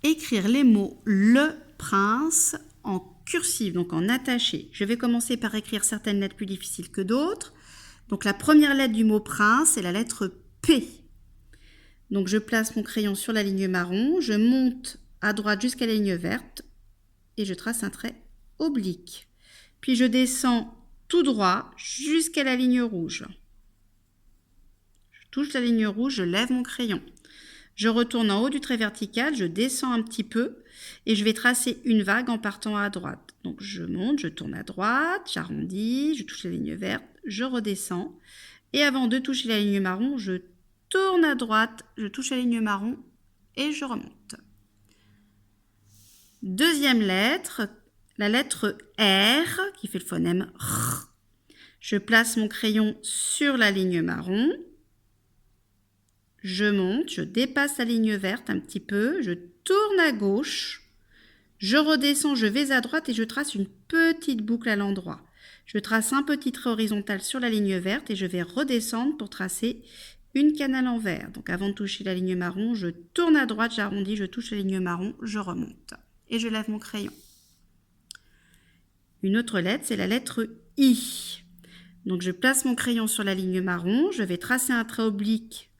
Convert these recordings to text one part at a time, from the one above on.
écrire les mots « le prince » en cursive, donc en attaché. Je vais commencer par écrire certaines lettres plus difficiles que d'autres. Donc la première lettre du mot prince, c'est la lettre P. Donc je place mon crayon sur la ligne marron, je monte à droite jusqu'à la ligne verte et je trace un trait oblique. Puis je descends tout droit jusqu'à la ligne rouge. Je touche la ligne rouge, je lève mon crayon. Je retourne en haut du trait vertical, je descends un petit peu et je vais tracer une vague en partant à droite. Donc je monte, je tourne à droite, j'arrondis, je touche la ligne verte, je redescends. Et avant de toucher la ligne marron, je tourne à droite, je touche la ligne marron et je remonte. Deuxième lettre, la lettre R qui fait le phonème R. Je place mon crayon sur la ligne marron. Je monte, je dépasse la ligne verte un petit peu, je tourne à gauche, je redescends, je vais à droite et je trace une petite boucle à l'endroit. Je trace un petit trait horizontal sur la ligne verte et je vais redescendre pour tracer une canne à l'envers. Donc avant de toucher la ligne marron, je tourne à droite, j'arrondis, je touche la ligne marron, je remonte et je lève mon crayon. Une autre lettre, c'est la lettre I. Donc je place mon crayon sur la ligne marron, je vais tracer un trait oblique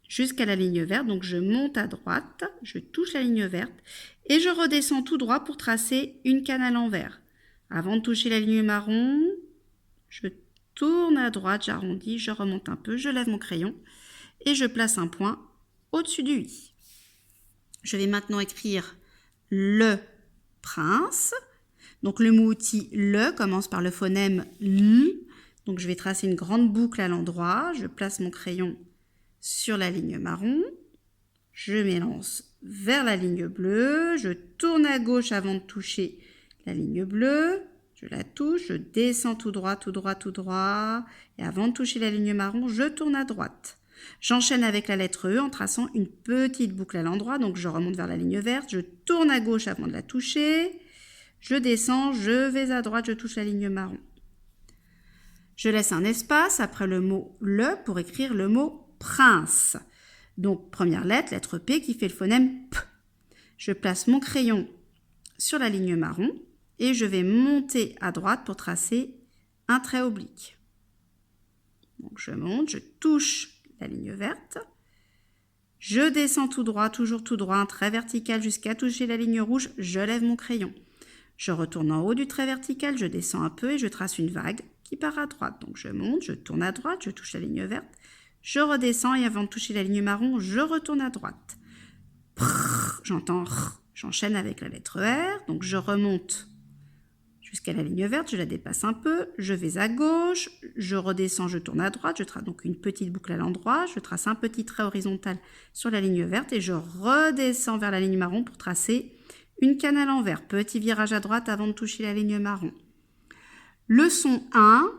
jusqu'à la ligne verte, donc je monte à droite, je touche la ligne verte et je redescends tout droit pour tracer une canne à l'envers. Avant de toucher la ligne marron, je tourne à droite, j'arrondis, je remonte un peu, je lève mon crayon et je place un point au-dessus du i. Je vais maintenant écrire le prince. Donc le mot outil le commence par le phonème L. Donc je vais tracer une grande boucle à l'endroit, je place mon crayon sur la ligne marron, je m'élance vers la ligne bleue, je tourne à gauche avant de toucher la ligne bleue, je la touche, je descends tout droit, tout droit, tout droit, et avant de toucher la ligne marron, je tourne à droite. J'enchaîne avec la lettre E en traçant une petite boucle à l'endroit, donc je remonte vers la ligne verte, je tourne à gauche avant de la toucher, je descends, je vais à droite, je touche la ligne marron. Je laisse un espace après le mot « le » pour écrire le mot « prince ». Donc, première lettre, lettre P qui fait le phonème P. Je place mon crayon sur la ligne marron et je vais monter à droite pour tracer un trait oblique. Donc, je monte, je touche la ligne verte. Je descends tout droit, toujours tout droit, un trait vertical jusqu'à toucher la ligne rouge. Je lève mon crayon. Je retourne en haut du trait vertical, je descends un peu et je trace une vague qui part à droite. Donc, je monte, je tourne à droite, je touche la ligne verte. Je redescends et avant de toucher la ligne marron, je retourne à droite. J'entends R. J'enchaîne avec la lettre R. Donc je remonte jusqu'à la ligne verte, je la dépasse un peu. Je vais à gauche, je redescends, je tourne à droite. Je trace donc une petite boucle à l'endroit. Je trace un petit trait horizontal sur la ligne verte et je redescends vers la ligne marron pour tracer une canne à l'envers. Petit virage à droite avant de toucher la ligne marron. Leçon 1.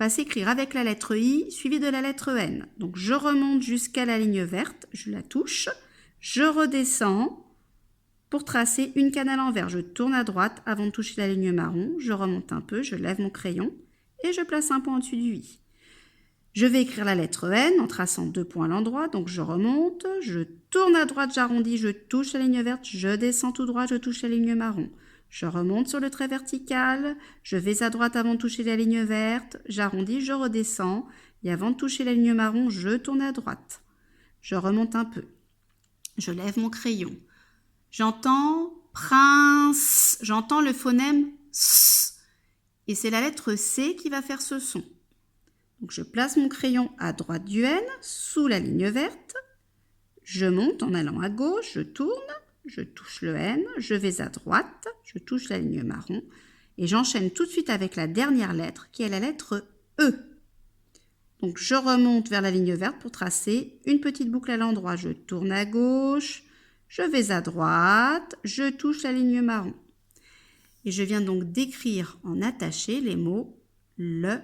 Va s'écrire avec la lettre I suivie de la lettre N. Donc je remonte jusqu'à la ligne verte, je la touche, je redescends pour tracer une canne à l'envers. Je tourne à droite avant de toucher la ligne marron, je remonte un peu, je lève mon crayon et je place un point au-dessus du I. Je vais écrire la lettre N en traçant 2 points à l'endroit, donc je remonte, je tourne à droite, j'arrondis, je touche la ligne verte, je descends tout droit, je touche la ligne marron. Je remonte sur le trait vertical, je vais à droite avant de toucher la ligne verte, j'arrondis, je redescends, et avant de toucher la ligne marron, je tourne à droite. Je remonte un peu. Je lève mon crayon. J'entends prince, j'entends le phonème S, et c'est la lettre C qui va faire ce son. Donc je place mon crayon à droite du N, sous la ligne verte, je monte en allant à gauche, je tourne, je touche le N, je vais à droite, je touche la ligne marron et j'enchaîne tout de suite avec la dernière lettre qui est la lettre E. Donc je remonte vers la ligne verte pour tracer une petite boucle à l'endroit. Je tourne à gauche, je vais à droite, je touche la ligne marron. Et je viens donc d'écrire en attaché les mots « le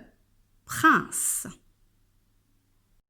prince ».